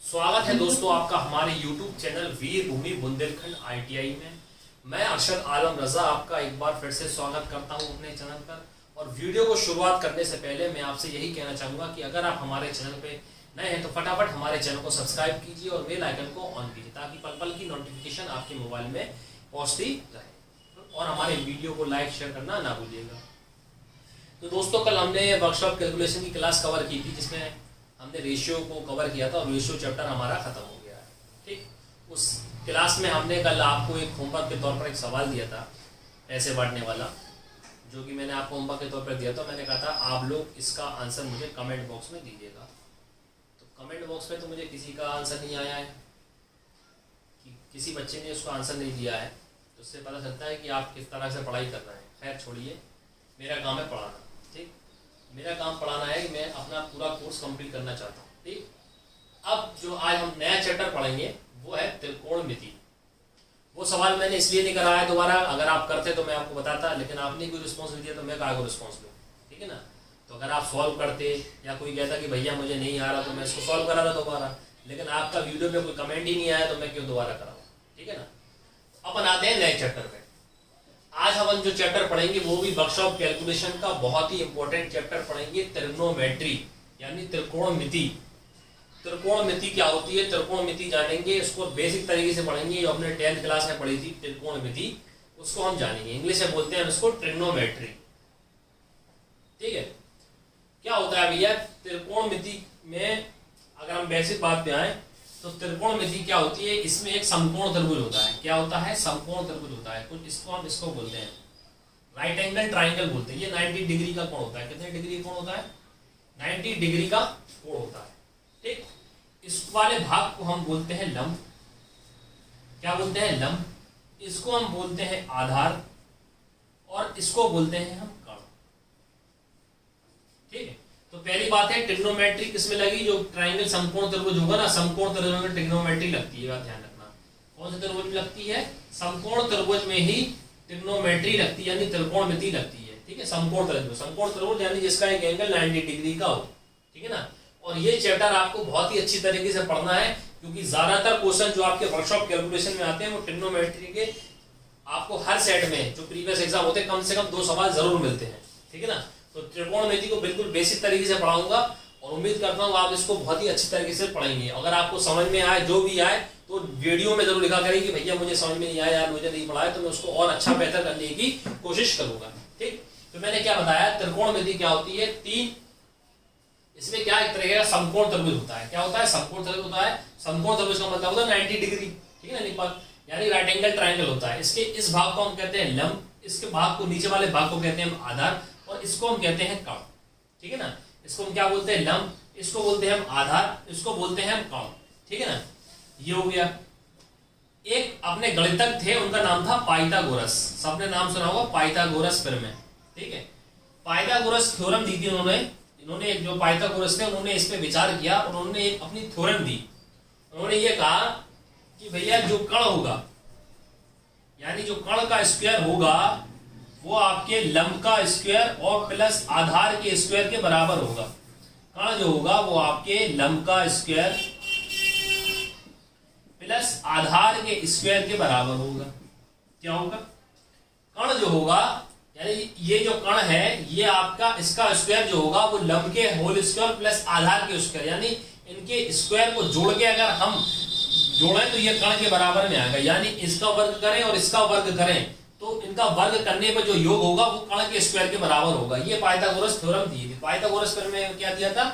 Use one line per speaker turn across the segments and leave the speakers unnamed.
स्वागत है दोस्तों आपका हमारे YouTube चैनल वीर भूमि बुंदेलखंड ITI में। मैं अरशद आलम रजा आपका एक बार फिर से स्वागत करता हूं अपने चैनल पर। और वीडियो को शुरुआत करने से पहले मैं आपसे यही कहना चाहूँगा कि अगर आप हमारे चैनल पे नए हैं तो फटाफट हमारे चैनल को सब्सक्राइब कीजिए और बेल आइकन को ऑन कीजिए ताकि पल पल की नोटिफिकेशन आपके मोबाइल में पहुँचती रहे। और हमारे वीडियो को लाइक शेयर करना ना भूलिएगा। तो दोस्तों कल हमने वर्कशॉप कैलकुलेशन की क्लास कवर की थी जिसमें हमने रेशियो को कवर किया था और रेशियो चैप्टर हमारा खत्म हो गया है। ठीक, उस क्लास में हमने कल आपको एक होमवर्क के तौर पर एक सवाल दिया था ऐसे बांटने वाला, जो कि मैंने आपको होमवर्क के तौर पर दिया था। मैंने कहा था आप लोग इसका आंसर मुझे कमेंट बॉक्स में दीजिएगा। तो कमेंट बॉक्स में तो मुझे किसी का आंसर नहीं आया है, कि किसी बच्चे ने उसका आंसर नहीं दिया है। तो उससे पता चलता है कि आप किस तरह से पढ़ाई कर रहे हैं। खैर छोड़िए, मेरा काम है पढ़ाना। ठीक, मेरा काम पढ़ाना है कि मैं अपना पूरा कोर्स कंप्लीट करना चाहता हूँ। ठीक, अब जो आज हम नया चैप्टर पढ़ेंगे वो है त्रिकोणमिति। वो सवाल मैंने इसलिए नहीं कराया दोबारा, अगर आप करते तो मैं आपको बताता, लेकिन आपने कोई रिस्पॉन्स नहीं दिया तो मैं काहे को रिस्पॉन्स लूँ। ठीक है ना। तो अगर आप सॉल्व करते या कोई कहता कि भैया मुझे नहीं आ रहा तो मैं इसको सॉल्व करा था दोबारा, लेकिन आपका वीडियो में कोई कमेंट ही नहीं आया तो मैं क्यों दोबारा कराऊँ। ठीक है ना। अपन आते हैं नए चैप्टर पे। आज हम जो चैप्टर पढ़ेंगे वो भी वर्कशॉप कैलकुलेशन का बहुत ही इंपॉर्टेंट चैप्टर पढ़ेंगे, ट्रिग्नोमेट्री यानी त्रिकोणमिति। त्रिकोणमिति क्या होती है, त्रिकोणमिति जानेंगे। इसको बेसिक तरीके से पढ़ेंगे, जो हमने 10th क्लास में पढ़ी थी त्रिकोणमिति, उसको हम जानेंगे। इंग्लिश में बोलते हैं इसको ट्रिग्नोमेट्री। ठीक है, क्या होता है भैया त्रिकोणमिति में, अगर हम बेसिक बात पे आए तो त्रिकोणमिति क्या होती है। इसमें एक समकोण त्रिभुज होता है। क्या होता है, समकोण त्रिभुज होता है। कुछ इसको हम इसको बोलते हैं राइट एंगल ट्राइंगल बोलते हैं। ये 90 डिग्री का कोण होता है। कितने डिग्री कोण होता है, 90 डिग्री का कोण होता है। ठीक, इस वाले भाग को हम बोलते हैं लंब। क्या बोलते हैं, लंब। इसको हम बोलते हैं आधार और इसको बोलते हैं हम कर्ण। ठीक है, तो पहली बात है ट्रिग्नोमेट्री किसमें लगी, जो ट्राइंगल समकोण त्रिभुज होगा ना, समकोण त्रिभुज में ट्रिग्नोमेट्री लगती है। बात ध्यान रखना, कौन से त्रिभुज में लगती है, समकोण त्रिभुज में ही ट्रिग्नोमेट्री लगती है, यानी त्रिकोणमिति लगती है। ठीक है, समकोण त्रिभुज, समकोण त्रिभुज यानी जिसका एक एंगल 90 डिग्री का हो। ठीक है ना। और ये चैप्टर आपको बहुत ही अच्छी तरीके से पढ़ना है, क्योंकि ज्यादातर क्वेश्चन जो आपके वर्कशॉप कैलकुलेशन में आते हैं वो ट्रिग्नोमेट्री के आपको हर सेट में जो प्रीवियस एग्जाम होते हैं कम से कम 2 सवाल जरूर मिलते हैं। ठीक है ना। तो त्रिकोणमिति को बिल्कुल बेसिक तरीके से पढ़ाऊंगा और उम्मीद करता हूँ आप इसको बहुत ही अच्छी तरीके से पढ़ेंगे। अगर आपको समझ में आए, जो भी आए, तो वीडियो में जरूर लिखा करें कि भैया मुझे समझ में नहीं आया यार, मुझे नहीं पढ़ा है, तो मैं उसको और अच्छा बेहतर करने की कोशिश करूंगा। ठीक, तो मैंने क्या बताया, त्रिकोणमिति क्या होती है, 3 इसमें क्या एक तरह का समकोण त्रिभुज होता है। क्या होता है, समकोण त्रिभुज होता है। समकोण त्रिभुज का मतलब होता है 90 डिग्री। ठीक है ना, यानी राइट एंगल ट्राइंगल होता है। इसके इस भाग को हम कहते हैं लंब, इसके भाग को, नीचे वाले भाग को कहते हैं हम आधार और इसको हम कहते हैं कर्ण। ठीक है ना, इसको हम क्या बोलते हैं, लंब, इसको बोलते हैं हम आधार, इसको बोलते हैं हम कर्ण। ठीक है ना, ये हो गया। एक अपने गणितज्ञ थे, उनका नाम था पाइथागोरस। सबने नाम सुना होगा पाइथागोरस में। ठीक है, पाइथागोरस थ्योरम दी थी इन्होंने जो पाइथागोरस थे उन्होंने इस पे विचार किया और उन्होंने एक अपनी थ्योरम दी। उन्होंने ये कहा कि भैया जो कण होगा, यानी जो कण का स्क्वायर होगा वो आपके लंब का स्क्वायर और प्लस आधार के स्क्वायर के बराबर होगा। कण जो होगा वो आपके लंब का स्क्वायर प्लस आधार के स्क्वायर के बराबर होगा। क्या होगा, कण जो होगा, यानी ये जो कण है ये आपका, इसका स्क्वायर जो होगा वो लंब के होल स्क्वायर प्लस आधार के स्क्वायर, यानी इनके स्क्वायर को जोड़ के अगर हम जोड़ें तो ये कण के बराबर में आएगा। यानी इसका वर्ग करें और इसका वर्ग करें तो इनका वर्ग करने पर जो योग होगा वो कण के स्क्वायर के बराबर होगा। ये पाइथागोरस थ्योरम दी थी। पाइथागोरस थ्योरम में क्या दिया था,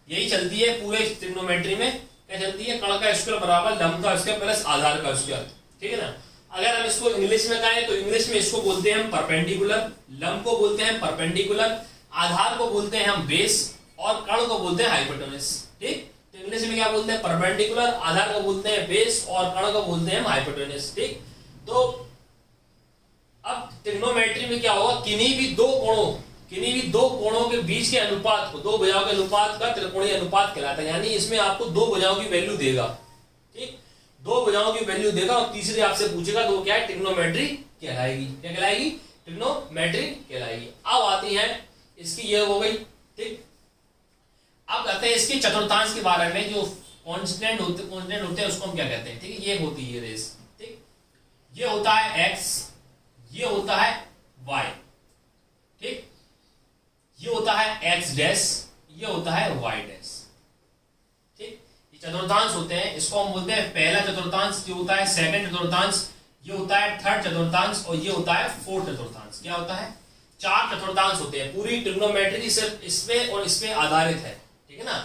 यही चलती है पूरे ट्रिग्नोमेट्री में। क्या चलती है, कण का स्क्वायर बराबर लंब का स्क्वायर प्लस आधार का स्क्वायर। ठीक है ना। अगर हम इसको इंग्लिश में कहें तो इंग्लिश में इसको बोलते हैं हम परपेंडिकुलर, लंब को बोलते हैं परपेंडिकुलर, आधार को बोलते हैं हम बेस और कण को बोलते हैं हाइपोटेनस। ठीक, तो इंग्लिश में क्या बोलते हैं, परपेंडिकुलर, आधार को बोलते हैं बेस और कण को बोलते हैं हम हाइपोटेनस। ठीक, तो अब ट्रिग्नोमेट्री में क्या होगा, किन्हीं भी दो कोणों के बीच के अनुपात को, दो भुजाओं के अनुपात का त्रिकोणीय अनुपात कहलाता है। यानी इसमें आपको 2 भुजाओं की वैल्यू देगा। ठीक, 2 भुजाओं की वैल्यू देगा और तीसरी आपसे पूछेगा तो वो क्या है, ट्रिग्नोमेट्री कहलाएगी। क्या कहलाएगी, ट्रिग्नोमेट्री कहलाएगी। अब आती है इसकी, ये हो गई। ठीक, अब कहते हैं इसके चतुर्थांश के बारे में, जो कांस्टेंट होते हैं उसको हम क्या कहते हैं, ठीक है। ये होती है रेस, ठीक। ये होता है x, ये होता है y, ठीक। ये होता है x डैश, ये होता है y डैश, ठीक। ये चतुर्थांश होते हैं, इसको हम बोलते हैं पहला चतुर्थांश, ये होता है सेकंड चतुर्थांश, ये होता है थर्ड चतुर्थांश और ये होता है फोर्थ चतुर्थांश। क्या होता है, 4 चतुर्थांश होते हैं। पूरी ट्रिग्नोमेट्री सिर्फ इसमें और इसमें आधारित है, ठीक है ना।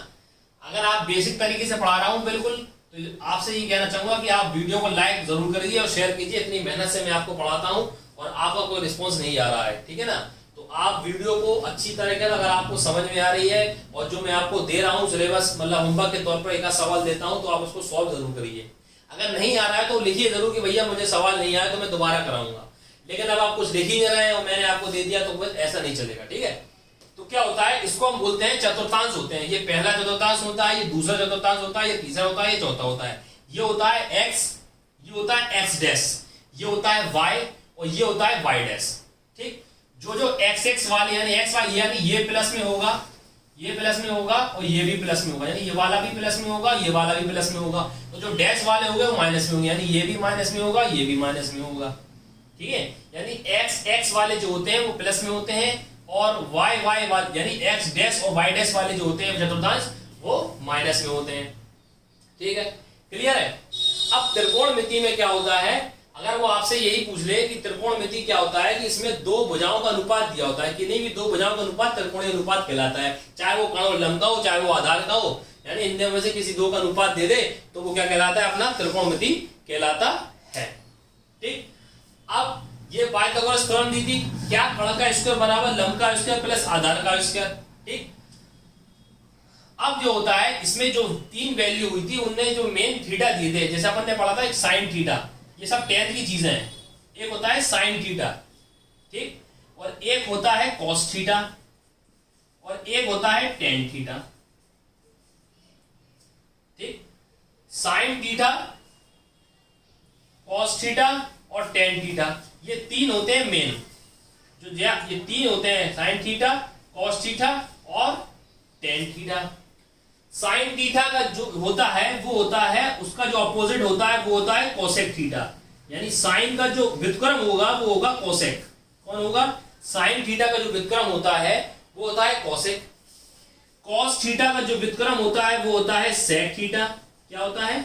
अगर आप बेसिक तरीके से पढ़ा रहा हूं बिल्कुल, तो आपसे ये कहना चाहूंगा कि आप वीडियो को लाइक जरूर करिए और शेयर कीजिए। इतनी मेहनत से मैं आपको पढ़ाता हूं और आपका कोई रिस्पॉन्स नहीं आ रहा है, ठीक है ना। तो आप वीडियो को अच्छी तरीके से, अगर आपको समझ में आ रही है और जो मैं आपको दे रहा हूँ सिलेबस, मतलब होमवर्क के तौर पर एक सवाल देता हूँ, तो आप उसको सॉल्व जरूर करिए। अगर नहीं आ रहा है तो लिखिए जरूर कि भैया मुझे सवाल नहीं आया तो मैं दोबारा कराऊंगा। लेकिन अब आप कुछ लिख ही नहीं रहे हैं और मैंने आपको दे दिया तो ऐसा नहीं चलेगा, ठीक है। तो क्या होता है, इसको हम बोलते हैं चतुर्थांश होते हैं। ये पहला चतुर्थांश होता है, ये दूसरा चतुर्थांश होता है, ये तीसरा होता है, ये चौथा होता है। ये होता है x, ये होता है x डैश, ये होता है y और ये होता है y डैश, ठीक। जो x वाले यानी x वाले यानी ये प्लस में होगा, ये प्लस में होगा और ये भी प्लस में होगा, यानी ये वाला भी प्लस में होगा, ये वाला भी प्लस में होगा। तो जो डैश वाले होंगे वो माइनस में होंगे, यानी ये भी माइनस में होगा, ये भी माइनस में होगा, ठीक है। यानी x वाले जो होते हैं वो प्लस में होते हैं और y वाले यानी x डैश और y डैश वाले जो होते हैं चतुर्थांश वो माइनस में होते हैं, ठीक है। क्लियर है। अब त्रिकोणमिति में क्या होता है, अगर वो आपसे यही पूछ ले कि त्रिकोणमिति क्या होता है, कि इसमें दो भुजाओं का अनुपात दिया होता है, किन्हीं भी दो भुजाओं का अनुपात त्रिकोणीय अनुपात कहलाता है। चाहे वो कर्ण और लंब का हो, चाहे वो आधार का हो, यानी इन में से किसी दो का अनुपात दे दे तो वो क्या कहलाता है, अपना त्रिकोणमिति कहलाता है, ठीक। अब ये पाइथागोरस थ्योरम दी थी, क्या कर्ण का स्क्वायर बराबर लंब का स्क्वायर प्लस आधार का स्क्वायर, ठीक। अब जो होता है इसमें जो 3 वैल्यू हुई थी उनने जो मेन थीटा दिए थे, जैसे अपन ने पढ़ा था एक साइन थीटा, ये सब 10 की चीजें हैं। एक होता है साइन थीटा, ठीक, और एक होता है कॉस थीटा और एक होता है टेन थीटा, ठीक। साइन थीटा, कॉस थीटा और टेन थीटा, ये 3 होते हैं मेन, जो ये 3 होते हैं, साइन थीटा, कॉस थीटा और टेन थीटा। साइन थीटा का जो होता है वो होता है, उसका जो अपोजिट होता है वो होता है कोसेक थीटा, यानी साइन का जो व्युत्क्रम होगा वो होगा कोसेक। कौन होगा, साइन थीटा का जो व्युत्क्रम होता है वो होता है कोसेक। कॉस थीटा का जो व्युत्क्रम होता है वो होता है सेक थीटा। क्या होता है,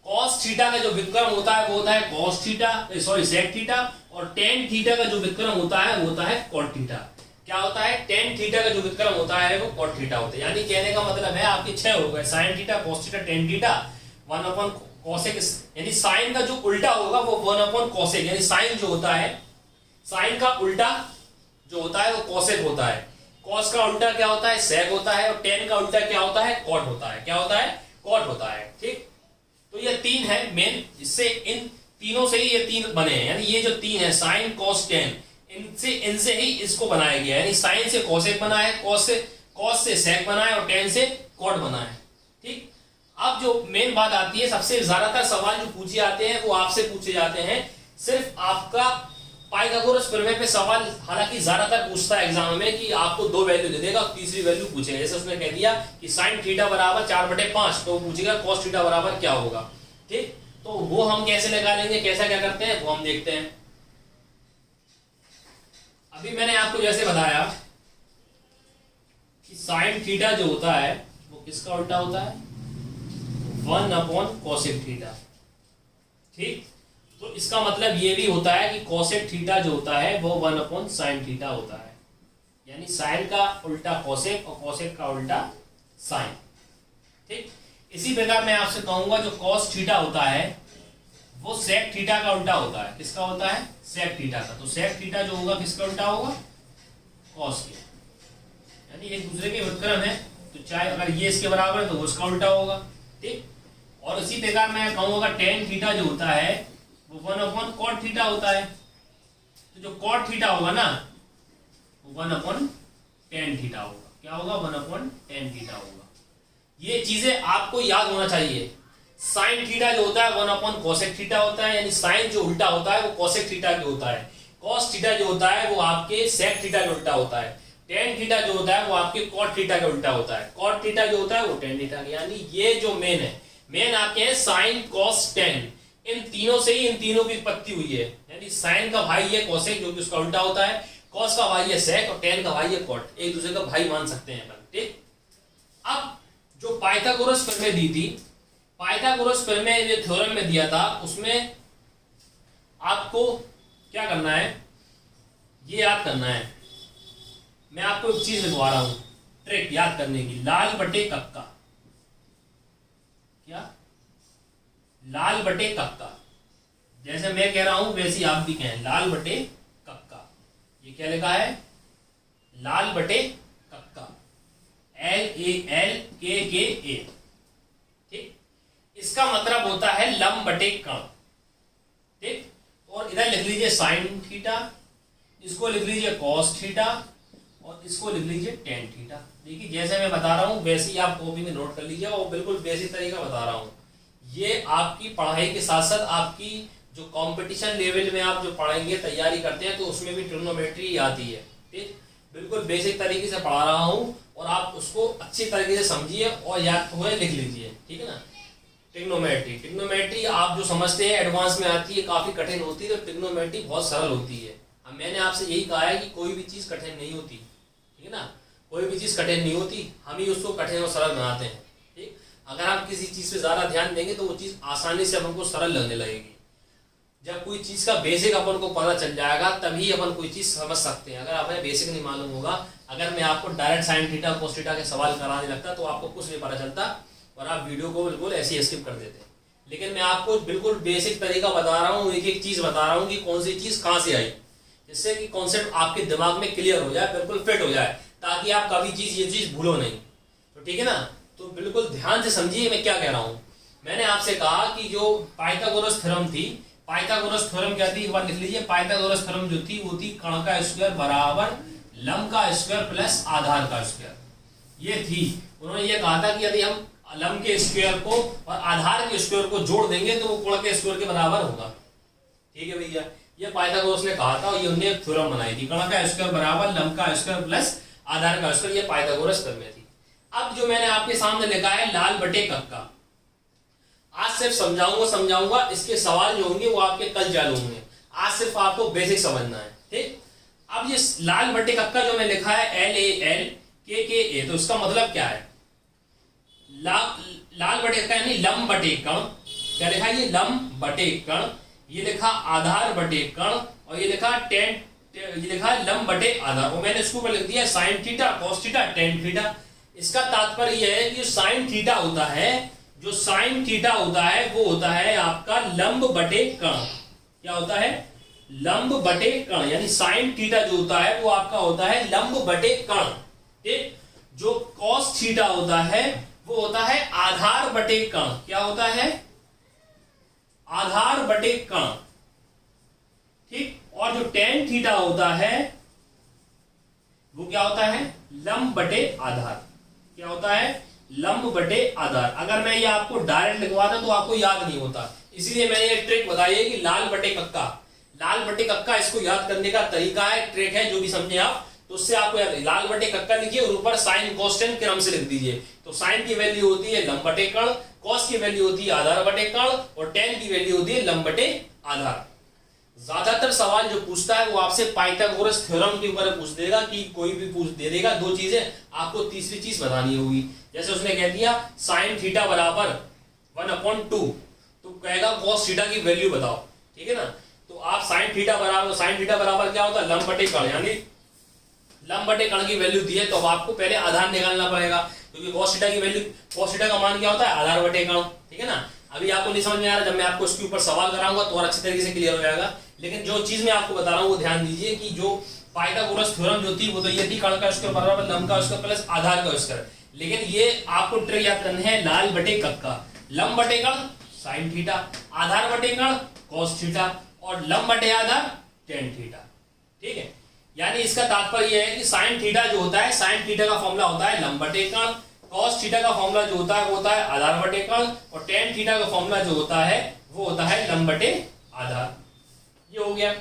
कॉस थीटा का जो व्युत्क्रम होता है वो होता है cos theta, sorry sec theta, और टेन थीटा का जो व्युत्क्रम होता है वो होता है कॉट थीटा। क्या होता है, टेन थीटा का जो व्युत्क्रम होता है वो कॉट थीटा होता है। यानी कहने का मतलब है आपके 6 हो गए, sine theta, cos theta, tan theta, 1 cosec, यानी साइन का जो उल्टा होगा वो 1 कोसेक, यानी साइन जो होता है, साइन का उल्टा जो होता है वो कोसेक होता है, कॉस का उल्टा क्या होता है, सेक होता है, और टेन का उल्टा क्या होता है, कॉट होता है। क्या होता है, कॉट होता है, ठीक। तो ये 3 है मेन, इससे इन तीनों से ही ये 3 बने हैं, यानी ये जो 3 है साइन कॉस टेन, इनसे ही इसको बनाया गया, यानी साइन से कोसेक बना है, कॉस से सेक बना है और टेन से कॉट बना है, ठीक। अब जो मेन बात आती है, सबसे ज्यादातर सवाल जो पूछे जाते हैं वो आपसे पूछे जाते हैं, सिर्फ आपका पाइथागोरस प्रमेय पे सवाल हालांकि ज्यादातर पूछता है एग्जाम में कि आपको 2 वैल्यू दे देगा, तीसरी वैल्यू पूछेगा। जैसे उसने कह दिया कि साइन थीटा बराबर 4/5, तो पूछेगा कॉस थीटा बराबर क्या होगा, ठीक। तो वो हम कैसे निकालेंगे, कैसा क्या करते हैं वो हम देखते हैं। अभी मैंने आपको जैसे बताया कि साइन थीटा जो होता है वो किसका उल्टा होता है, 1 कोसेक थीटा, ठीक। तो इसका मतलब ये भी होता है कि कोसेक थीटा जो होता है वो 1 साइन थीटा होता है, यानी साइन का उल्टा कोसेक और कोसेक का उल्टा साइन, ठीक। इसी प्रकार मैं आपसे कहूंगा जो कॉस थीटा होता है वो सेक थीटा का उल्टा होता है। किसका होता है, सेक थीटा का। तो सेक थीटा जो होगा किसका उल्टा होगा, कॉस के, यानी एक दूसरे के व्युत्क्रम है, तो चाहे अगर ये इसके बराबर है तो उसका उल्टा होगा, ठीक। और इसी प्रकार मैं कहूंगा टेन थीटा जो होता है वो 1 कॉट थीटा होता है। तो जो कॉट थीटा होगा ना वो 1 टेन थीटा होगा। क्या होगा, 1 टेन थीटा होगा। ये चीजें आपको याद होना चाहिए। साइन थीटा जो होता है 1 कोसेक थीटा होता है, यानी साइन जो उल्टा होता है वो कोसेक थीटा के होता है। कॉस थीटा जो होता है वो आपके सेक थीटा के उल्टा होता है। टेन थीटा जो होता है वो आपके कॉट थीटा के उल्टा होता है। कॉट थीटा जो होता है वो टेन थीटा, यानी ये जो मेन है मेन आपके हैं साइन कॉस टेन, इन तीनों से ही इन तीनों की उत्पत्ति हुई है। यानी साइन का भाई है कोसेक जो कि उसका उल्टा होता है, कॉस का भाई है सेक और टेन का भाई है कॉट, एक दूसरे का भाई मान सकते हैं अपन। ठीक, अब जो पाइथागोरस प्रमेय दी थी, पाइथागोरस प्रमेय जो थ्योरम में दिया था उसमें आपको क्या करना है, ये याद करना है। मैं आपको एक चीज लिखवा रहा हूं ट्रिक याद करने की, लाल बटे कक्का। क्या? लाल बटे कक्का, जैसे मैं कह रहा हूं वैसे आप भी कहें, लाल बटे कक्का। ये क्या लिखा है? लाल बटे कक्का, LALKKA। ठीक, इसका मतलब होता है लंब बटे कण। ठीक, और इधर लिख लीजिए साइन थीटा, इसको लिख लीजिए कॉस थीटा और इसको लिख लीजिए टेन थीटा। देखिए जैसे मैं बता रहा हूं वैसे ही आप कॉपी में नोट कर लीजिए और बिल्कुल बेसिक तरीका बता रहा हूं। ये आपकी पढ़ाई के साथ साथ आपकी जो कंपटीशन लेवल में आप जो पढ़ेंगे तैयारी करते हैं तो उसमें भी ट्रिग्नोमेट्री आती है। ठीक, बिल्कुल बेसिक तरीके से पढ़ा रहा हूं और आप उसको अच्छी तरीके से समझिए और याद हुए लिख लीजिए। ठीक है ना। ट्रिग्नोमेट्री, ट्रिग्नोमेट्री आप जो समझते हैं एडवांस में आती है, काफी कठिन होती है, तो ट्रिग्नोमेट्री बहुत सरल होती है। अब मैंने आपसे यही कहा है कि कोई भी चीज कठिन नहीं होती, ठीक है ना, कोई भी चीज कठिन नहीं होती, हम ही उसको कठिन और सरल बनाते हैं। ठीक, अगर आप किसी चीज पे ज्यादा ध्यान देंगे तो वो चीज आसानी से अपन को सरल लगने लगेगी। जब कोई चीज का बेसिक अपन को पता चल जाएगा तभी अपन कोई चीज समझ सकते हैं। अगर आपने बेसिक नहीं मालूम होगा, अगर मैं आपको direct sine theta cos theta के सवाल कराने लगता तो आपको कुछ नहीं पता चलता और आप वीडियो को बिल्कुल ऐसे ही स्किप कर देते। लेकिन मैं आपको बिल्कुल बेसिक तरीका बता रहा हूँ, एक एक चीज बता रहा हूँ कि कौन सी चीज कहाँ से आई, जिससे कि कॉन्सेप्ट आपके दिमाग में क्लियर हो जाए, बिल्कुल फिट हो जाए, ताकि आप कभी ये चीज भूलो नहीं। तो ठीक है ना, तो बिल्कुल ध्यान से समझिए मैं क्या कह रहा हूँ। मैंने आपसे कहा कि जो पाइथागोरस थ्योरम थी, पाइथागोरस थ्योरम क्या थी, एक बार लिख लीजिए। पाइथागोरस थ्योरम जो थी वो थी कण का स्क्वायर बराबर लंब का स्क्वायर प्लस आधार का स्क्वायर। ये थी, उन्होंने ये कहा था कि यदि हम लंब के स्क्वायर को और आधार के स्क्वायर को जोड़ देंगे तो वो कोण के स्क्वायर के बराबर होगा। ठीक है भैया, ये पाइथागोरस ने कहा था, ये उन्होंने थ्योरम बनाई थी, कण का स्क्वायर बराबर लंब का स्क्वायर प्लस आधार का स्क्वायर, ये पाइथागोरस प्रमेय थी। अब जो मैंने आपके सामने लिखा है लाल बटे कक्का, आज सिर्फ समझाऊंगा, इसके सवाल जो होंगे वो आपके कल चालू होंगे, आज सिर्फ आपको बेसिक समझना है। ठीक, अब ये लाल बटे कक्का जो मैं लिखा है LALKKA, तो इसका मतलब क्या है? लाल बटे कक्का यानी लंब बटे कण, क्या लिखा है? ये लंब बटे कण, ये लिखा आधार बटे कण और ये लिखा टेन, ये लिखा है लंब बटे आधार, और मैंने इसको लिख दिया sine theta cos theta tan theta. इसका तात्पर्य यह है कि साइन थीटा होता है, जो साइन थीटा होता है वो होता है आपका लंब बटे कण। क्या होता है? लंब बटे कण, यानी साइन थीटा जो होता है वो आपका होता है लंब बटे कण। ठीक, जो कॉस थीटा होता है वो होता है आधार बटे कण। क्या होता है? आधार बटे कण। ठीक, और जो टेन थीटा होता है वो क्या होता है? लंब बटे आधार। क्या होता है? लंब बटे आधार। अगर मैं ये आपको डायरेक्ट लिखवाता तो आपको याद नहीं होता, इसीलिए मैंने ये ट्रिक बताई है कि लाल बटे कक्का, लाल बटे कक्का इसको याद करने का तरीका है, ट्रिक है, जो भी समझे आप, तो उससे आपको याद, लाल बटे कक्का लिखिए और ऊपर साइन कॉस टेन क्रम से लिख दीजिए। तो साइन की वैल्यू होती है लंब बटे कण, कॉस की वैल्यू होती है आधार बटे कण और टेन की वैल्यू होती है लंब बटे आधार। ज्यादातर सवाल जो पूछता है वो आपसे पाइथागोरस थ्योरम के ऊपर पूछ देगा, कि कोई भी पूछ दे देगा, दो चीजें, आपको तीसरी चीज बतानी होगी। जैसे उसने कह दिया साइन थीटा बराबर 1/2, तो कहेगा कॉस थीटा की वैल्यू बताओ। ठीक है ना, तो आप साइन थीटा बराबर क्या होता है? लंब बटे कण, यानी लंब बटे कण की वैल्यू दी है तो अब आपको पहले आधार निकालना पड़ेगा, क्योंकि कॉस थीटा की वैल्यू, कॉस थीटा का मान क्या होता है? आधार बटे कण। ठीक है ना, अभी आपको नहीं समझ में आ रहा, जब मैं आपको इसके ऊपर सवाल कराऊंगा तो और अच्छी तरीके से क्लियर हो जाएगा। लेकिन जो चीज मैं आपको बता रहा हूं वो ध्यान दीजिए कि जो पाइथागोरस थ्योरम जो थी वो तो ये थी कण का स्क्वायर बराबर लंब का स्क्वायर प्लस आधार का स्क्वायर। लेकिन ये आपको ट्रिक याद करना है, लाल बटे कक्का, लंब बटे कण साइन थीटा, आधार बटे कण कॉस थीटा और लंब बटे आधार टेन थीटा। ठीक है, यानी इसका तात्पर्य यह है कि साइन थीटा जो होता है, साइन थीटा का फॉर्मूला होता है लंब बटे कण, कॉस थीटा का फॉर्मूला जो होता है वो होता है आधार बटे कण और टेन थीटा का फॉर्मूला जो होता है वो होता है लंब बटे आधार। ये हो गया।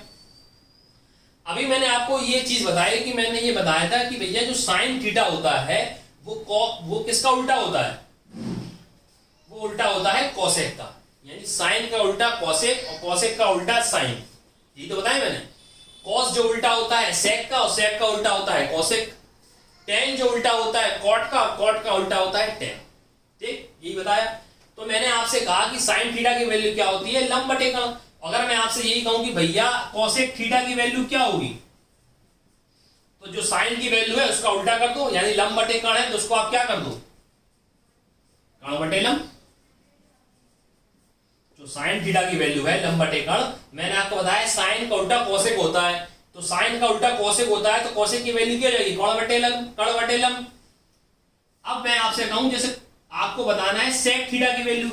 अभी मैंने आपको ये चीज बताई कि मैंने ये बताया था कि भैया जो साइन थीटा होता है वो किसका उल्टा होता है? वो उल्टा होता है कोसेक का, यानी साइन का उल्टा कोसेक और कोसेक का उल्टा साइन। ये तो बताया मैंने। कॉस जो उल्टा होता है सेक का और सेक का उल्टा होता है कोसेक। टेन जो उल्टा होता है कॉट का और कॉट का उल्टा होता है टेन। ठीक, यही बताया। तो मैंने आपसे कहा कि साइन थीटा की वैल्यू क्या होती है, लंब बटे कण। अगर मैं आपसे यही कहूं कि भैया कोसेक थीटा की वैल्यू क्या होगी, तो जो साइन की वैल्यू है उसका उल्टा कर दो, यानी लंब बटे कण है तो उसको आप क्या कर दो, कण बटे लंब। जो साइन थीटा की वैल्यू है लंब बटे कण, मैंने आपको बताया साइन का उल्टा कोसेक होता है, तो साइन का उल्टा कोसेक होता है तो कोसेक की वैल्यू क्या हो जाएगी, कण बटे लंब, कण बटे लंब। अब मैं आपसे कहूं जैसे आपको बताना है सेक थीटा की वैल्यू,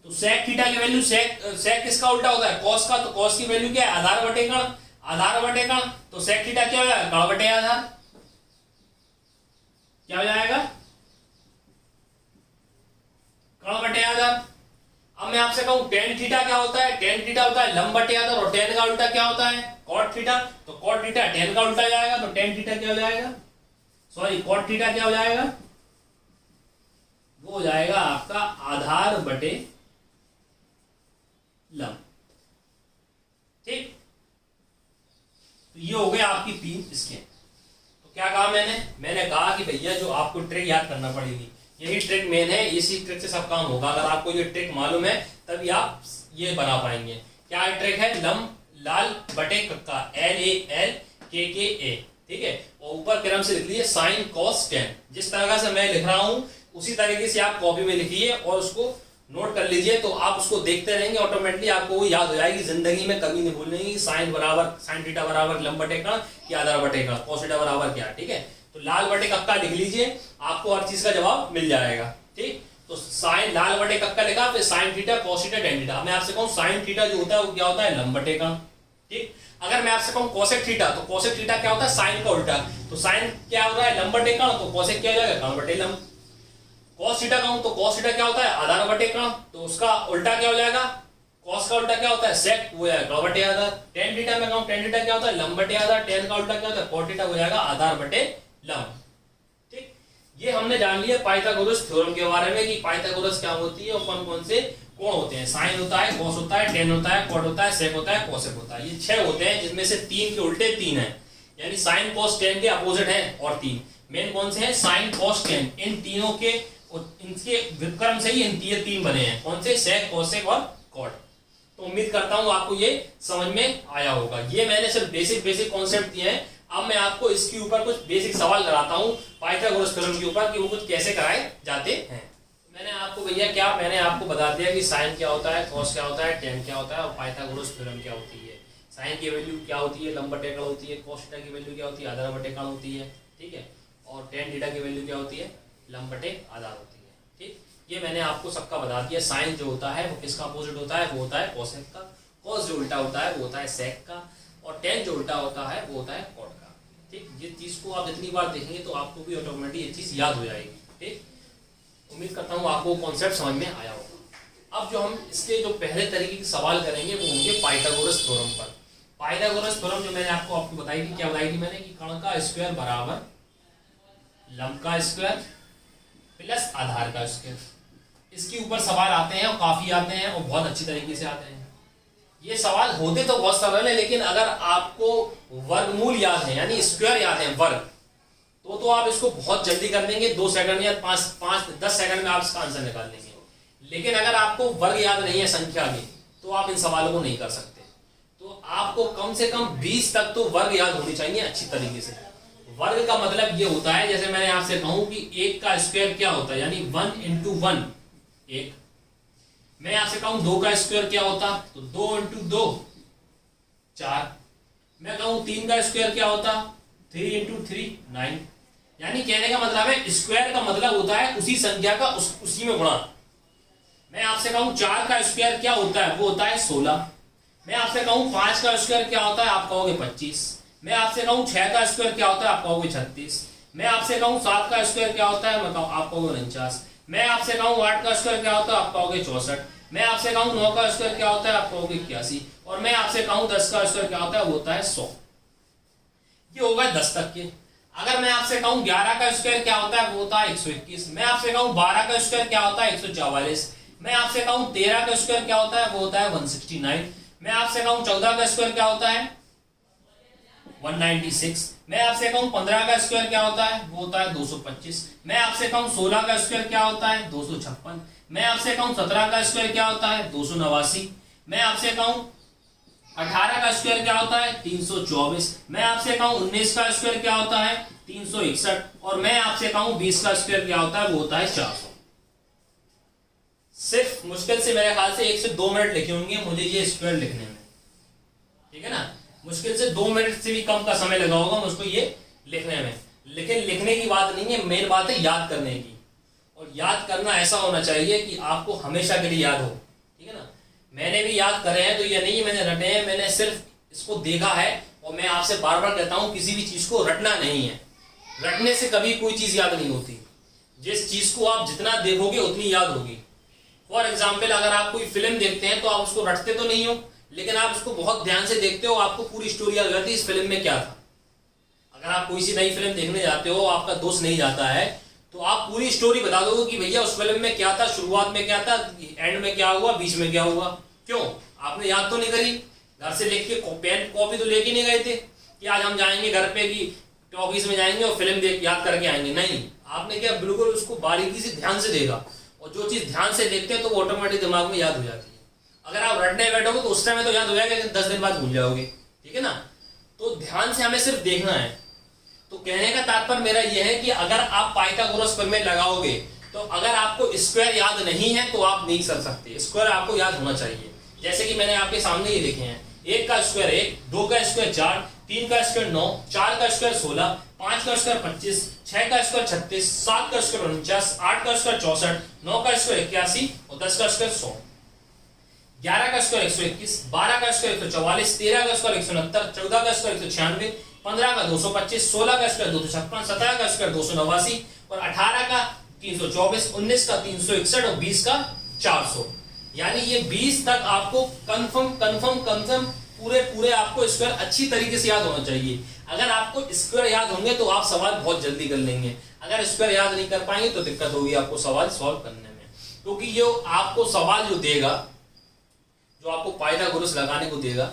तो सेक थीटा की वैल्यू सेक किसका उल्टा होता है, कॉस का, तो कॉस की वैल्यू क्या है, आधार बटे कण, आधार बटे कण। तो सेक थीटा क्या हो जाएगा, कण बटे आधार। क्या हो जाएगा, कण बटे आधार। अब मैं आपसे कहूं टेन थीटा क्या होता है, टेन थीटा होता है लंब बटे आधार, और टेन का उल्टा क्या होता है, कॉट थीटा। तो कॉट थीटा टेन का उल्टा जाएगा, तो टेन थीटा क्या हो जाएगा, सॉरी कॉट थीटा क्या हो जाएगा, वो हो जाएगा आपका आधार बटे लंब। ठीक, तो ये हो गए आपकी तीन इसके। तो क्या कहा मैंने कहा कि भैया जो आपको ट्रिक याद करना पड़ेगी, यही ट्रिक मेन है, इसी ट्रिक से सब काम होगा। अगर आपको ये ट्रिक मालूम है तभी आप ये बना पाएंगे। क्या ट्रिक है, लंब लाल बटे कक्का, LAL KKA। ठीक है, और ऊपर क्रम से लिख लीजिए साइन कॉस टेन। जिस तरह से मैं लिख रहा हूं उसी तरीके से आप कॉपी में लिखिए और उसको नोट कर लीजिए, तो आप उसको देखते रहेंगे, ऑटोमेटिकली आपको वो याद हो जाएगी। जिंदगी में कभी नहीं भूलेंगे साइन बराबर साइन थीटा बराबर लंब बटे कण या आधार बटे कण, कॉस थीटा बराबर क्या। ठीक है, तो लाल बटे कक्का लिख लीजिए, आपको हर चीज का जवाब मिल जाएगा। ठीक, तो साइन लाल बटे कक्का लिखा, फिर sine theta cos theta tan theta. मैं आपसे कहूं साइन थीटा जो होता है वो क्या होता है, लंब बटे कण। ठीक, अगर मैं आपसे कहूं कोसेक थीटा, तो कोसेक थीटा क्या होता है, साइन का उल्टा। तो साइन क्या होता है, लंब बटे कण, तो कोसेक क्या हो जाएगा, कण बटे लंब। कॉस थीटा कहूं तो कॉस थीटा क्या होता है, आधार बटे कण, तो उसका उल्टा क्या हो जाएगा, कॉस का उल्टा क्या होता है, सेक, वो है कण बटे आधार। टेन थीटा में कहूं टेन थीटा क्या होता है, लंब बटे आधार। टेन का उल्टा क्या होता है, कॉट थीटा हो जाएगा आधार बटे लंब। ठीक, ये हमने जान लिया पाइथागोरस थ्योरम के बारे में कि पाइथागोरस क्या होती है और कौन कौन से कोण होते हैं। साइन होता है, कॉस होता है, टेन होता है, कॉट होता है, सेक होता है, कोसेक होता है। ये 6 होते हैं, जिसमें से 3 के उल्टे 3 है, यानी साइन कॉस टेन के अपोजिट है। और 3 मेन कौन से हैं, साइन कॉस टेन। इन तीनों के इनके विक्रम से ही ये 3 बने हैं। कौन से, सेक, कोसेक और कॉट। तो उम्मीद करता हूं आपको ये समझ में आया होगा। ये मैंने सिर्फ बेसिक कॉन्सेप्ट दिए हैं। अब मैं आपको इसके ऊपर कुछ बेसिक सवाल कराता हूं पाइथागोरस थ्योरम के ऊपर कि वो कुछ कैसे कराए जाते हैं। मैंने आपको भैया मैंने आपको बता दिया कि साइन क्या होता है, कॉस क्या होता है, टेन क्या होता है और पाइथागोरस थ्योरम क्या होती है। साइन की वैल्यू क्या होती है, लंब बटे कण होती है। कॉस थीटा की वैल्यू क्या होती है, आधार बटे कण होती है। ठीक है, और टेन थीटा की वैल्यू क्या होती है, लंब बटे आधार होती है। ठीक, ये मैंने आपको सबका बता दिया। साइन जो होता है वो किसका अपोजिट होता है, वो होता है कोसेक का। कॉस जो उल्टा होता है वो होता है सेक का, और टेन जो उल्टा होता है वो होता है कॉट का। ठीक, ये चीज को आप जितनी बार देखेंगे तो आपको भी ऑटोमेटिक ये चीज याद हो जाएगी। ठीक, उम्मीद करता हूँ आपको कॉन्सेप्ट समझ में आया होगा। अब जो हम इसके जो पहले तरीके के सवाल करेंगे वो होंगे पाइथागोरस थ्योरम पर। पाइथागोरस थ्योरम जो मैंने आपको बताई थी, क्या बताई थी मैंने कि कण का स्क्वायर बराबर लंब का स्क्वायर प्लस आधार का स्क्वायर। इसके ऊपर सवाल आते हैं और काफी आते हैं और बहुत अच्छी तरीके से आते हैं। ये सवाल होते तो बहुत सरल है, लेकिन अगर आपको वर्गमूल याद है यानी स्क्वायर याद है वर्ग, तो आप इसको बहुत जल्दी कर देंगे। 2 सेकंड या 5-10 सेकंड में आप इसका आंसर निकाल लेंगे। लेकिन अगर आपको वर्ग याद नहीं है संख्या की, तो आप इन सवालों को नहीं कर सकते। तो आपको कम से कम 20 तक तो वर्ग याद होनी चाहिए अच्छी तरीके से। वर्ग का मतलब ये होता है, जैसे मैंने आपसे कहूं कि 1 का स्क्वायर क्या होता है, यानी 1 × 1 1। मैं आपसे कहूं 2 का स्क्वायर क्या होता, तो 2 × 2 4। मैं कहूं 3 का स्क्वायर क्या होता, 3 × 3 9। यानी कहने का मतलब है स्क्वायर का मतलब होता है उसी संख्या का उसी में गुणा। मैं आपसे कहूं 4 का स्क्वायर क्या होता है, वो होता है 16। मैं आपसे कहूं 5 का स्क्वायर क्या होता है, आप कहोगे 25। मैं आपसे कहूं 6 का स्क्वायर क्या होता है, आप कहोगे 36। मैं आपसे कहूं 7 का स्क्वायर क्या होता है, मैं कहूं आप कहोगे 49। मैं आपसे कहूं 8 का स्क्वायर क्या होता है, आप कहोगे 64। मैं आपसे कहूं 9 का स्क्वायर क्या होता है, आप कहोगे 81। और मैं आपसे कहूं 10 का स्क्वायर क्या होता है, वो होता है 100। ये होगा 10 तक के। अगर मैं आपसे कहूं 11 का स्क्वायर क्या होता है, वो होता है 121। मैं आपसे कहूं 12 का स्क्वायर क्या होता है, 144। मैं आपसे कहूं 13 का स्क्वायर क्या होता है, वो होता है 169। मैं आपसे कहूं 14 का स्क्वायर क्या होता है 196। मैं आपसे कहूं 15 का स्क्वायर क्या होता है, वो होता है 225। मैं आपसे कहूं 16 का स्क्वायर क्या होता है 256। मैं आपसे कहूं 17 का स्क्वायर क्या होता है 289। मैं आपसे कहूं 18 का स्क्वायर क्या होता है 324। मैं आपसे कहूं 19 का स्क्वायर क्या होता है 361। और मैं आपसे कहूं 20 का स्क्वायर क्या होता है, वो होता है 400। सिर्फ मुश्किल से मेरे ख्याल से 1 से 2 मिनट लिखे होंगे मुझे ये स्क्वायर लिखने में, ठीक है ना। मुश्किल से 2 मिनट से भी कम का समय लगा होगा मुझको ये लिखने में। लेकिन लिखने की बात नहीं है, मेन बात है याद करने की। और याद करना ऐसा होना चाहिए कि आपको हमेशा के लिए याद हो, ठीक है ना। मैंने भी याद करे हैं, तो ये नहीं मैंने रटे हैं, मैंने सिर्फ इसको देखा है। और मैं आपसे बार बार कहता हूं किसी भी चीज को रटना नहीं है। रटने से कभी कोई चीज याद नहीं होती। जिस चीज को आप जितना देखोगे उतनी याद होगी। फॉर एग्जाम्पल, अगर आप कोई फिल्म देखते हैं तो आप उसको रटते तो नहीं हो, लेकिन आप उसको बहुत ध्यान से देखते हो, आपको पूरी स्टोरी याद रहती है इस फिल्म में क्या था। अगर आप कोई सी नई फिल्म देखने जाते हो, आपका दोस्त नहीं जाता है, तो आप पूरी स्टोरी बता दोगे कि भैया उस फिल्म में क्या था, शुरुआत में क्या था, एंड में क्या हुआ, बीच में क्या हुआ। क्यों? आपने याद तो नहीं करी, घर से लिख के पेन कॉपी तो लेके नहीं गए थे कि आज हम जाएंगे घर पे की टॉकीज में जाएंगे और फिल्म देख याद करके आएंगे। नहीं, आपने क्या बिल्कुल उसको बारीकी से ध्यान से देखा। और जो चीज ध्यान से देखते हैं तो वो ऑटोमेटिक दिमाग में याद हो जाती है। अगर आप रटने बैठोगे तो उस टाइम तो याद हो जाएगा, लेकिन 10 दिन बाद भूल जाओगे, ठीक है ना। तो ध्यान से हमें सिर्फ देखना है। तो कहने का तात्पर्य मेरा यह है कि अगर आप पाइथागोरस प्रमेय लगाओगे तो अगर आपको स्क्वायर याद नहीं है तो आप नहीं कर सकते। स्क्वायर आपको याद होना चाहिए। जैसे कि मैंने आपके सामने ये लिखे हैं, 1 का स्क्वायर 1, 2 का स्क्वायर 4, 3 का स्क्वायर 9, 4 का स्क्वायर 16, 5 का स्क्वायर 25, 6 का स्क्वायर 36, 7 का स्क्वायर 49, 8 का स्क्वायर 64, 9 का स्क्वायर 81 और 10 का स्क्वायर 100। 11 का स्क्वायर 121, 12 का स्क्वायर 144, 13 का स्क्वायर 169, 14 का स्क्वायर 196, 15 का 225, 16 का स्क्वायर 256, 17 का स्क्वायर 289 और 18 का 324, 19 का 361 और 20 का 400। यानी ये 20 तक आपको कंफर्म पूरे आपको स्क्वायर अच्छी तरीके से याद होना चाहिए। अगर आपको स्क्वायर याद होंगे तो आप सवाल बहुत जल्दी कर लेंगे। अगर स्क्वायर याद नहीं कर पाएंगे तो दिक्कत होगी आपको सवाल सॉल्व करने में। क्योंकि ये आपको सवाल जो देगा, जो आपको पाइथागोरस लगाने को देगा,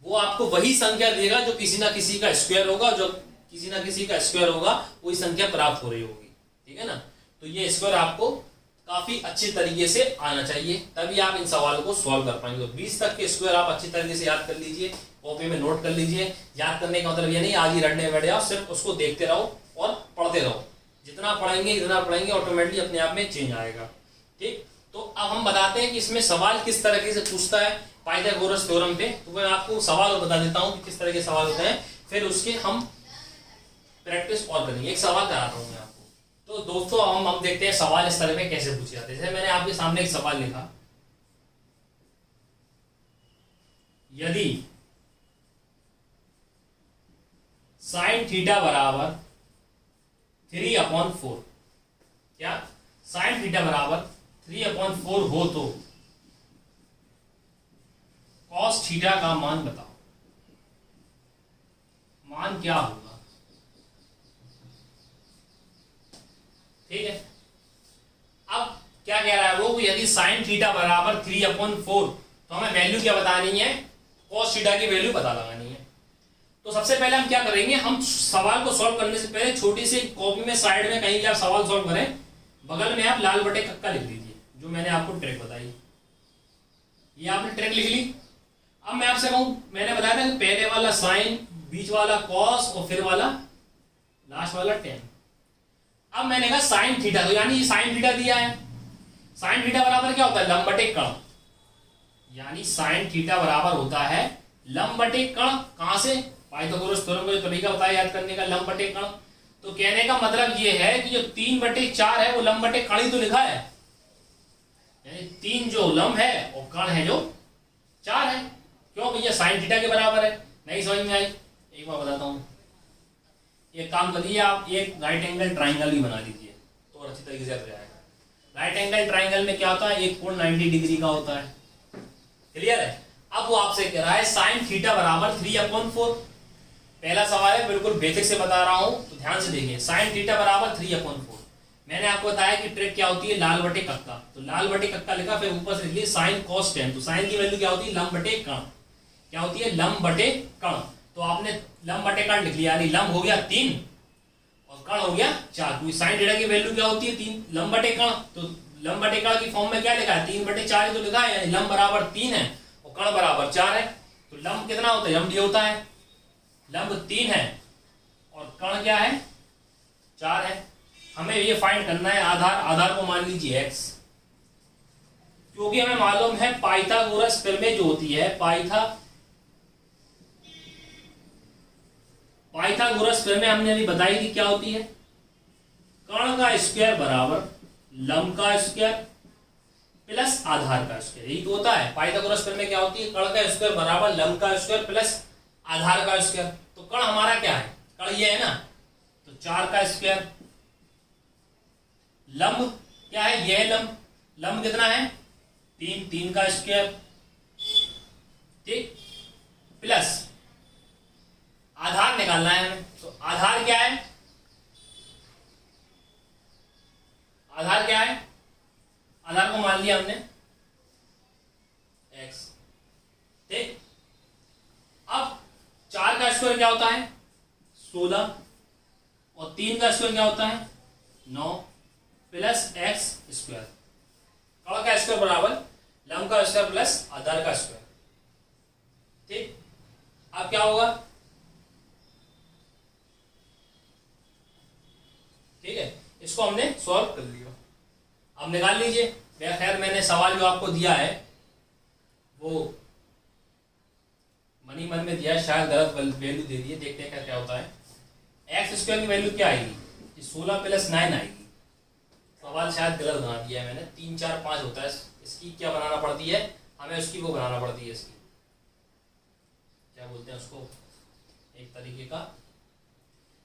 वो आपको वही संख्या देगा जो किसी ना किसी का स्क्वायर होगा। जो किसी ना किसी का स्क्वायर होगा वही संख्या प्राप्त हो रही होगी, ठीक है ना। तो ये स्क्वायर आपको काफी अच्छे तरीके से आना चाहिए, तभी आप इन सवालों को सॉल्व कर पाएंगे। तो 20 तक के स्क्वायर आप अच्छी तरीके से याद कर लीजिए, कॉपी में नोट कर लीजिए। याद करने का मतलब ये नहीं आज ही रटने बैठ जाओ, सिर्फ उसको देखते रहो और पढ़ते रहो। जितना पढ़ेंगे ऑटोमेटिकली अपने आप में चेंज आएगा, ठीक। तो अब हम बताते हैं कि इसमें सवाल किस तरीके से पूछता है पाइथागोरस थ्योरम पे। तो मैं आपको सवाल बता देता हूं कि किस तरह के सवाल होते हैं, फिर उसके हम प्रैक्टिस और करेंगे। एक सवाल कराता हूं मैं आपको। तो दोस्तों हम देखते हैं सवाल इस तरह में कैसे पूछे जाते हैं। जैसे मैंने आपके सामने एक सवाल लिखा, यदि साइन थीटा बराबर 3/4, क्या साइन थीटा बराबर 3/4 हो तो कॉस थीटा का मान बताओ। मान क्या होगा, ठीक है। अब क्या कह रहा है वो, यदि साइन थीटा बराबर 3/4 तो हमें वैल्यू क्या बतानी है, कॉस थीटा की वैल्यू पता लगानी है। तो सबसे पहले हम क्या करेंगे, हम सवाल को सॉल्व करने से पहले छोटी सी कॉपी में साइड में कहीं भी आप सवाल सॉल्व करें, बगल में आप लाल बटे कक्का लिख दीजिए, जो मैंने आपको ट्रिक बताई। ये आपने ट्रिक लिख ली। अब मैं आपसे कहूं, मैंने बताया था कि पहले वाला साइन, बीच वाला कॉस और फिर वाला लास्ट वाला टेन। अब मैंने कहा साइन थीटा, तो यानी साइन थीटा दिया है। साइन थीटा बराबर क्या होता है, लंब बटे कर्ण। यानी साइन थीटा बराबर होता है लंब बटे कर्ण। कहां से, पाइथागोरस थ्योरम का जो तरीका बताया याद करने का, लंब बटे कर्ण। तो कहने का मतलब ये है कि जो 3/4 है वो लंब बटे कर्ण ही तो लिखा है। यानी 3 जो लंब है और कर्ण है जो 4 है। क्यों भैया, साइन थीटा के बराबर है। नहीं समझ में आई, एक बार बताता हूं। एक काम करिए, आप एक राइट एंगल ट्राइंगल भी बना लीजिए तो और अच्छी तरीके से याद जाएगा। राइट एंगल ट्राइंगल में क्या होता है, एक कोण 90 डिग्री का होता है। क्लियर है। अब वो आपसे कह रहा है साइन थीटा बराबर 3/4। पहला सवाल है, बिल्कुल बेसिक से बता रहा हूं तो ध्यान से देखिए। साइन थीटा बराबर 3/4। मैंने आपको बताया कि ट्रिक क्या होती है, लाल बटे कक्का। तो लाल बटे कक्का लिखा, फिर ऊपर से लिख लिया साइन कॉस टेन। तो साइन की वैल्यू क्या होती है, लंब बटे कर्ण। क्या होती है, लंब बटे कर्ण। तो आपने लंब बटे कर्ण लिख लिया, यानी लंब हो गया 3 और कर्ण हो गया 4, क्योंकि साइन थीटा की वैल्यू क्या होती है 3 लंब बटे कर्ण। तो लंब बटे कर्ण की फॉर्म में क्या लिखा है, 3/4 ही तो लिखा है, यानी लंब बराबर 3 है और कर्ण बराबर 4 है। तो लंब कितना होता है, लंब ये होता है, लंब 3 है और कर्ण क्या है 4 है। हमें ये फाइंड करना है आधार। आधार को मान लीजिए x, क्योंकि हमें मालूम है पाइथागोरस प्रमेय जो होती है, पाइथागोरस प्रमेय हमने अभी बताई थी क्या होती है, कर्ण का स्क्वायर बराबर लंब का स्क्वायर प्लस आधार का स्क्वायर। यही तो होता है पाइथागोरस प्रमेय। क्या होती है, कर्ण का स्क्वायर बराबर लंब का स्क्वायर प्लस आधार का स्क्वायर। तो कर्ण हमारा क्या है, कर्ण ये है ना, तो 4 का स्क्वायर, लंब क्या है, यह लंब, लंब कितना है 3 का स्क्वायर, ठीक, प्लस आधार निकालना है हमें। तो आधार क्या है, आधार क्या है, आधार को मान लिया हमने x, ठीक। अब 4 का स्क्वायर क्या होता है 16 और 3 का स्क्वायर क्या होता है 9 प्लस x स्क्वायर। कर्ण का स्क्वायर बराबर लंब का स्क्वायर प्लस आधार का स्क्वायर, ठीक। अब क्या होगा, ठीक है, इसको हमने सॉल्व कर लिया। अब निकाल लीजिए। खैर मैंने सवाल जो आपको दिया है वो मनी मन में दिया है, शायद गलत वैल्यू दे दी है, देखते हैं क्या होता है। एक्स स्क्वायर की वैल्यू क्या आएगी, 16 + 9 आएगी। सवाल शायद गलत बना दिया है मैंने, 3 4 5 होता है, इसकी क्या बनाना पड़ती है हमें, उसकी वो बनाना पड़ती है, इसकी क्या बोलते हैं उसको, एक तरीके का,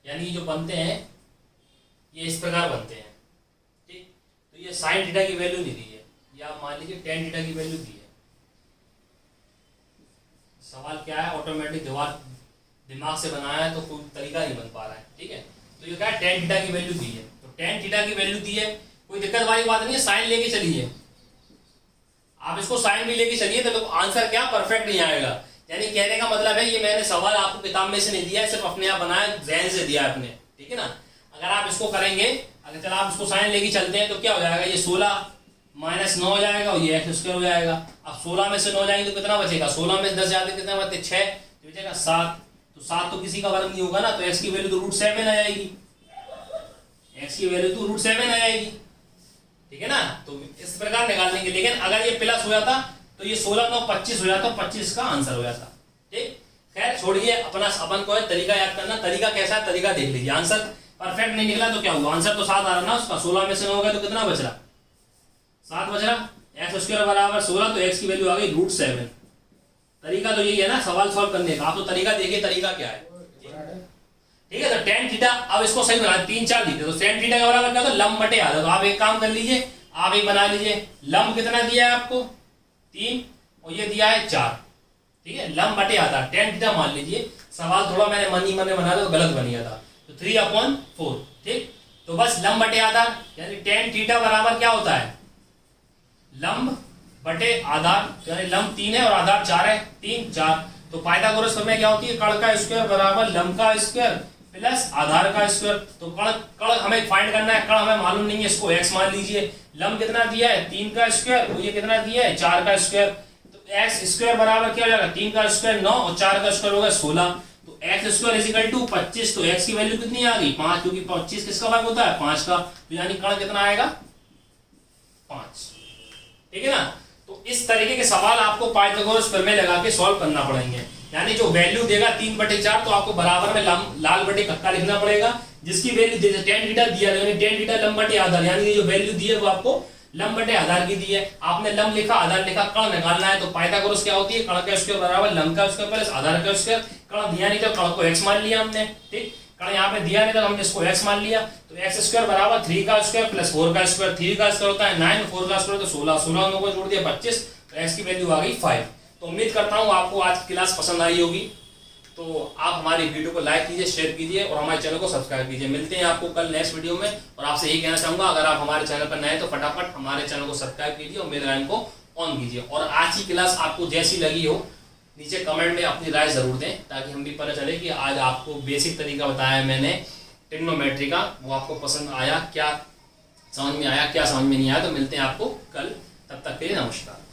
यानी जो बनते हैं ये इस प्रकार बनते हैं, ठीक। तो ये साइन थीटा की वैल्यू नहीं दी है, या मान लीजिए टेन थीटा की वैल्यू दी है। सवाल क्या है, ऑटोमेटिक दिमाग से बनाया है तो कोई तरीका नहीं बन पा रहा है, ठीक है। तो ये क्या है, टेन थीटा की वैल्यू दी है, तो टेन थीटा की वैल्यू दी है, कोई दिक्कत वाली बात नहीं है। साइन लेके चलिए, आप इसको साइन भी लेके चलिए तो आंसर क्या परफेक्ट नहीं आएगा। यानी कहने का मतलब है, ये मैंने सवाल आपको किताब में से नहीं दिया है, सिर्फ अपने आप बनाया, जहन से दिया है अपने, ठीक है ना। अगर आप इसको करेंगे, अगर चलो आप इसको साइन लेके चलते हैं तो क्या हो जाएगा, ये 16 - 9 हो जाएगा और ये x² हो जाएगा। अब 16 में से 9 जाएंगे तो कितना बचेगा, 16 में 10 जाते कितना बचते 6, तो बचेगा 7। तो 7 तो किसी का वर्ग नहीं होगा ना, तो x की वैल्यू तो √7 आ जाएगी, x की वैल्यू तो √7 आ जाएगी, ठीक है ना। तो इस प्रकार निकाल लेंगे। लेकिन अगर ये प्लस हो जाता तो ये 16 9 25 हो जाता, 25 का आंसर हो जाता, ठीक। खैर छोड़िए, अपन को है तरीका याद करना। तरीका कैसा है, तरीका देख लीजिए। आंसर परफेक्ट नहीं निकला तो क्या हुआ, आंसर तो 7 आ रहा ना उसका, 16 में से 9 हो गया तो कितना बच रहा, 7 बच रहा। x² बराबर 16, तो x की वैल्यू आ गई √7। तरीका तो यही है ना सवाल सॉल्व करने का। आप तो तरीका देखिए, तरीका क्या है, ठीक है। तो टेन थीटा, अब इसको सही बना 3 4 दी तो टेन थीटा का बराबर क्या होता है, लंब बटे आधा। तो आप एक काम कर लीजिए, आप एक बना लीजिए, लंब कितना दिया है आपको 3 और ये दिया है 4, ठीक है। लंब बटे आधा, टेन थीटा मान लीजिए। सवाल थोड़ा मैंने मन ही मन में बना था तो गलत बन गया था, तो 3/4, ठीक। तो बस लंब बटे आधार, यानी टेन थीटा बराबर क्या होता है, लंब बटे आधार, यानी लंब 3 है और आधार 4 है, 3 4। तो पाइथागोरस प्रमेय क्या होती है, कर्ण का स्क्वायर बराबर लंब का स्क्वायर प्लस आधार का स्क्वायर। तो कर्ण हमें फाइंड करना है, कर्ण हमें मालूम नहीं है, इसको x मान लीजिए। लंब कितना दिया है 3 का स्क्वायर, और ये कितना दिया है 4 का स्क्वायर। तो x² बराबर क्या हो जाएगा, 3 का स्क्वायर 9 और 4 का स्क्वायर होगा 16। तो x² = 25। तो x की वैल्यू कितनी आ गई 5, क्योंकि 25 किसका भाग होता है 5 का। तो यानी कर्ण कितना आएगा 5, ठीक है ना। तो इस तरीके के सवाल आपको पाइथागोरस प्रमेय लगा के सॉल्व करना पड़ेंगे। यानी जो वैल्यू देगा 3/4 तो आपको बराबर में लाल बटे कक्का लिखना पड़ेगा, जिसकी वैल्यू जैसे टेन थीटा दिया, यानी टेन थीटा लंब बटे आधार, यानी जो वैल्यू दी है वो आपको लंब बटे आधार की दी है। आपने लंब लिखा, आधार लिखा, कर्ण निकालना है। तो पाइथागोरस क्या होती है, कर्ण का स्क्वायर बराबर लंब का स्क्वायर प्लस आधार का स्क्वायर। कर्ण दिया नहीं तो कर्ण को x मान लिया हमने, ठीक। कर्ण यहाँ पे दिया नहीं तो हमने इसको x मान लिया। तो x² बराबर 3 का स्क्वायर प्लस 4 का स्क्वायर। 3 का स्क्वायर होता है 9, 4 का स्क्वायर तो 16, 16 को जोड़ दिया 25, तो x की वैल्यू आ गई 5। तो उम्मीद करता हूँ आपको आज की क्लास पसंद आई होगी। तो आप हमारी वीडियो को लाइक कीजिए, शेयर कीजिए और हमारे चैनल को सब्सक्राइब कीजिए। मिलते हैं आपको कल नेक्स्ट वीडियो में। और आपसे यही कहना चाहूँगा, अगर आप हमारे चैनल पर नए हैं तो फटाफट हमारे चैनल को सब्सक्राइब कीजिए और बेल आइकन को ऑन कीजिए। और आज की क्लास आपको जैसी लगी हो नीचे कमेंट में अपनी राय ज़रूर दें, ताकि हम भी पता चले कि आज आपको बेसिक तरीका बताया मैंने ट्रिग्नोमेट्री का, वो आपको पसंद आया, क्या समझ में आया, क्या समझ में नहीं आया। तो मिलते हैं आपको कल, तब तक के लिए नमस्कार।